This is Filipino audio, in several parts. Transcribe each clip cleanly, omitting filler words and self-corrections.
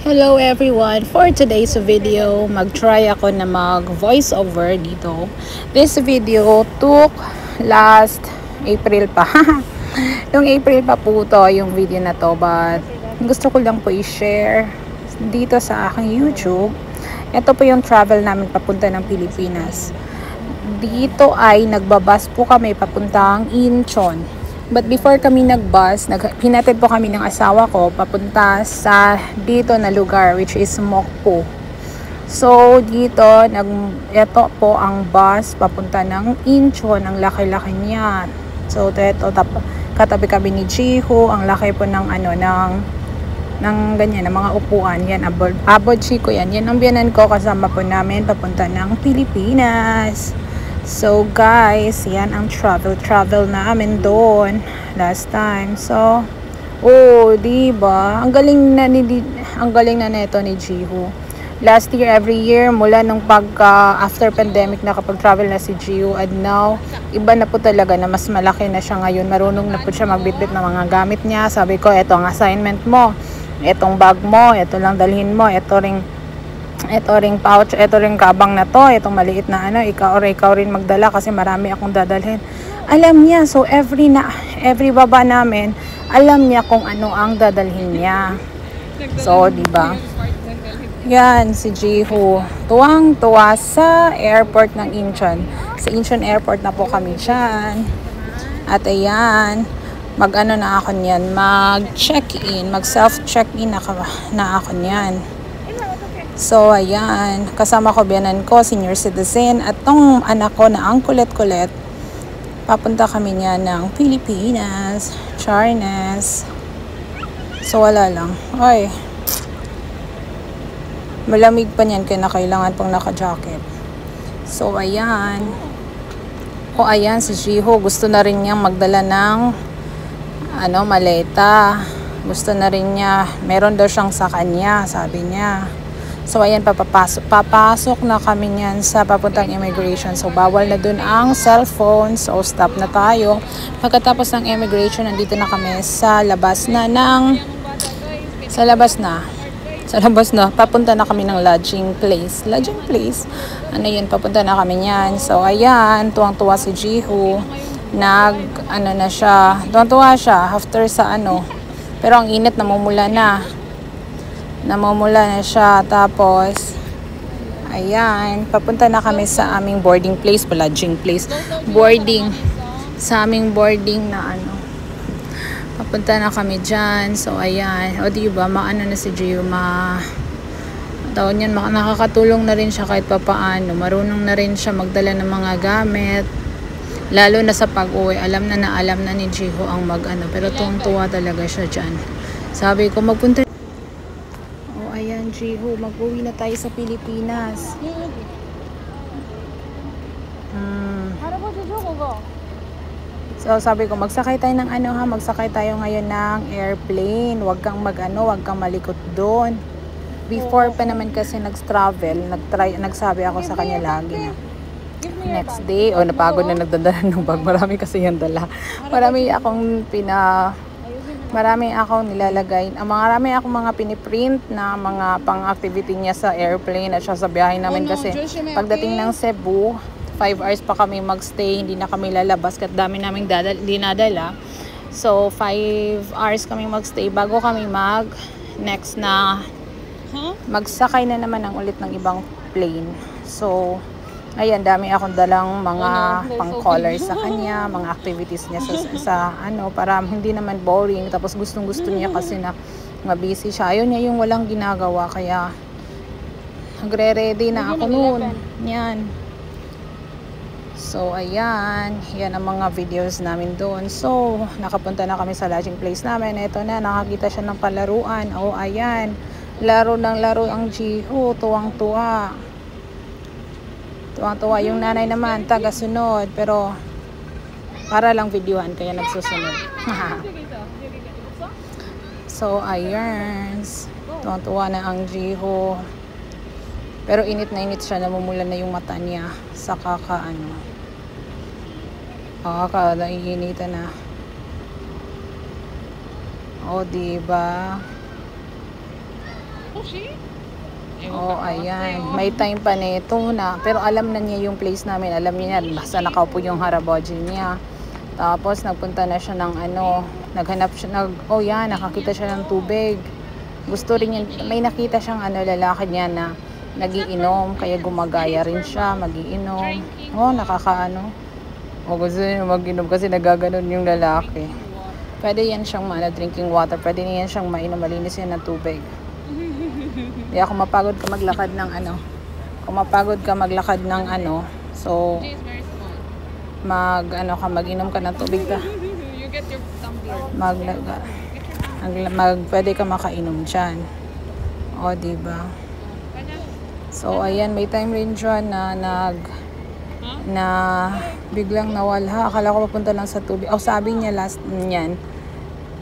Hello everyone! For today's video, mag-try ako na mag-voice over dito. This video took last April pa. Yung April pa po to, yung video na to. But gusto ko lang po i-share dito sa aking YouTube. Ito po yung travel namin papunta ng Pilipinas. Dito ay nagbabas po kami papuntang Incheon. But before kami nag-bus, hinatid po kami ng asawa ko papunta sa dito na lugar, which is Mokpo. So dito, ito po ang bus papunta ng Incheon. Ang laki-laki niya. So ito, katabi kami ni Jiho. Ang laki po ng ng ganyan, ng mga upuan. Yan, abod Chico yan. Yan ang biyanan ko, kasama po namin papunta ng Pilipinas. So guys, yan ang travel namin doon last time. So, diba? Ang galing na neto ni Jiho. Last year, every year, mula nung after pandemic, nakapag-travel na si Jiho. And now, iba na po talaga na mas malaki na siya ngayon. Marunong na po siya magbitbit ng mga gamit niya. Sabi ko, eto ang assignment mo. Etong bag mo, eto lang dalhin mo. Ito ring pouch, ito ring kabang na to, itong maliit na ikaw rin magdala kasi marami akong dadalhin. Alam niya, so every baba namin, alam niya kung ano ang dadalhin niya. So, di ba? Yan, si Jiho. Tuwang-tuwa sa airport ng Incheon. Sa Incheon Airport na po kami dyan. At ayan, na ako niyan, mag-check-in, mag-self-check-in na ako niyan. So, ayan. Kasama ko biyanan ko, senior citizen. At tong anak ko na ang kulit-kulit, papunta kami niya ng Pilipinas, Charnes. So, wala lang. Ay. Malamig pa niyan, kaya kailangan pang naka-jacket. So, ayan. Ayan, si Jiho. Gusto na rin niyang magdala ng maleta. Gusto na rin niya. Meron daw siyang sa kanya, sabi niya. So, ayan, papasok na kami niyan sa papuntang immigration. So, bawal na dun ang cellphone. So, stop na tayo. Pagkatapos ng immigration, nandito na kami sa labas na. Papunta na kami ng lodging place. Ano yun, papunta na kami niyan. So, ayan, tuwang-tuwa si Jiho. Tuwang-tuwa siya after sa Pero ang init, namumula na siya. Tapos ayan, papunta na kami sa aming boarding place, sa aming boarding na papunta na kami dyan. So ayan, diba, na si Gio, nakakatulong na rin siya kahit papaano. Marunong na rin siya magdala ng mga gamit, lalo na sa pag-uwi. Alam na ni Jiho ang pero tuwang-tuwa talaga siya dyan. Sabi ko, magpunta. Ayan, Jiho, mag-uwi na tayo sa Pilipinas. So, sabi ko, magsakay tayo ng magsakay tayo ngayon ng airplane. Huwag kang malikot doon. Before pa naman kasi nag-travel, nagsabi ako sa kanya lagi na next day, napagod na nagdadala ng bag. Marami kasi yung dala. Marami akong nilalagay. Marami akong mga piniprint na mga pang-activity niya sa airplane at siya sa biyahe namin kasi pagdating ng Cebu, 5 hours pa kami magstay, hindi na kami lalabas kasi dami naming dinadala. So, 5 hours kami magstay bago kami magsakay na naman ulit ng ibang plane. So, ayan, dami akong dalang mga pang-color sa kanya, mga activities niya para hindi naman boring. Tapos gustong-gusto niya kasi na mabusy siya. Ayaw niya yung walang ginagawa, kaya nagre-ready na ako noon. Yan. So, ayan. Yan ang mga videos namin doon. So, nakapunta na kami sa lodging place namin. Ito na, nakakita siya ng palaruan. Ayan. Laro ang Jiho. Tuwang-tuwa. Tuwang-tuwa yung nanay naman, taga-sunod, pero para lang videohan, kaya nagsusunod. So, ayan. Tuwang-tuwa na ang Jiho. Pero init na init siya, namumula na yung mata niya sa naiinitan na. Diba? Oh, ayan. May time pa nito na. Pero alam na niya yung place namin. Alam niya yan. Basta nakaupo yung Haraboji niya. Tapos nagpunta na siya ng ano. Naghanap siya. Oh yan, nakakita siya ng tubig. Gusto rin yun. May nakita siyang ano, lalaki niya na nagiinom. Kaya gumagaya rin siya. Magiinom. Oh, nakakaano. O gusto niya mag-inom kasi nagaganon yung lalaki. Pwede yan siyang drinking water. Pwede yan siyang mainom. Malinis yan ng tubig. Hindi ako mapagod ka maglakad ng ano. Kung mapagod ka maglakad ng ano, so mag-inom ka ng tubig ka. You get your tumbler. Pwede ka makainom diyan. O, di ba? So ayan, may time rin siya na biglang nawala. Akala ko papunta lang sa tubig. O, sabi niya last niyan.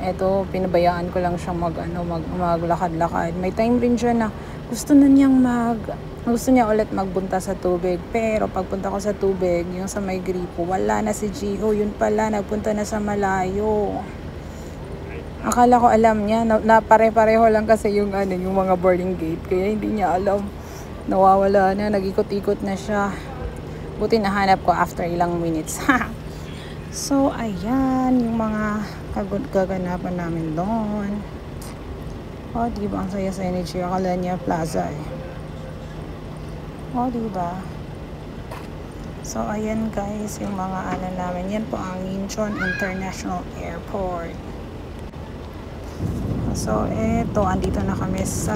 Eto, pinabayaan ko lang siyang maglakad-lakad. May time rin siya na gusto niya ulit magbunta sa tubig. Pero pagpunta ko sa tubig, yung sa may gripo, wala na si Jiho. Yun pala, nagpunta na sa malayo. Akala ko alam niya, na pare-pareho lang kasi yung mga boarding gate. Kaya hindi niya alam. Nawawala na, nag-ikot-ikot na siya. Buti nahanap ko after ilang minutes. So, ayan, yung mga kaganapan namin doon. O, diba? Ang saya-saya ni Chia Calenia Plaza eh. O, diba? So, ayan guys, yung mga namin. Yan po ang Incheon International Airport. So, eto, andito na kami sa...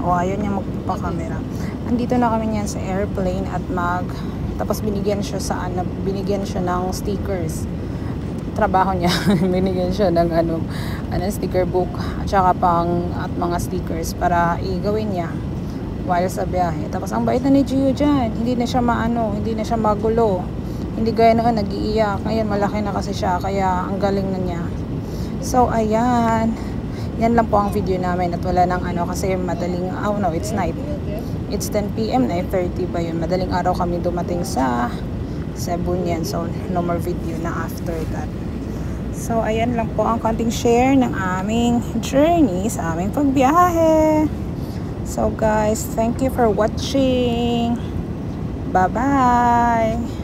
O, ayun niya magpapakamera. Andito na kami niyan sa airplane at tapos binigyan siya ng stickers. Trabaho niya. Binigyan siya ng sticker book at saka at mga stickers para igawin niya while sa biyahe. Tapos ang bait na ni Gio dyan. Hindi na siya magulo. Hindi gaya noon nag-iiyak. Ngayon malaki na kasi siya kaya ang galing na niya. So ayan. Yan lang po ang video namin at wala nang kasi madaling it's night. It's 10 PM, 9:30 ba yun. Madaling araw kami dumating sa Cebu niyan. So, no more video na after that. So, ayan lang po ang konting share ng aming journey sa aming pagbiyahe. So, guys, thank you for watching. Bye-bye!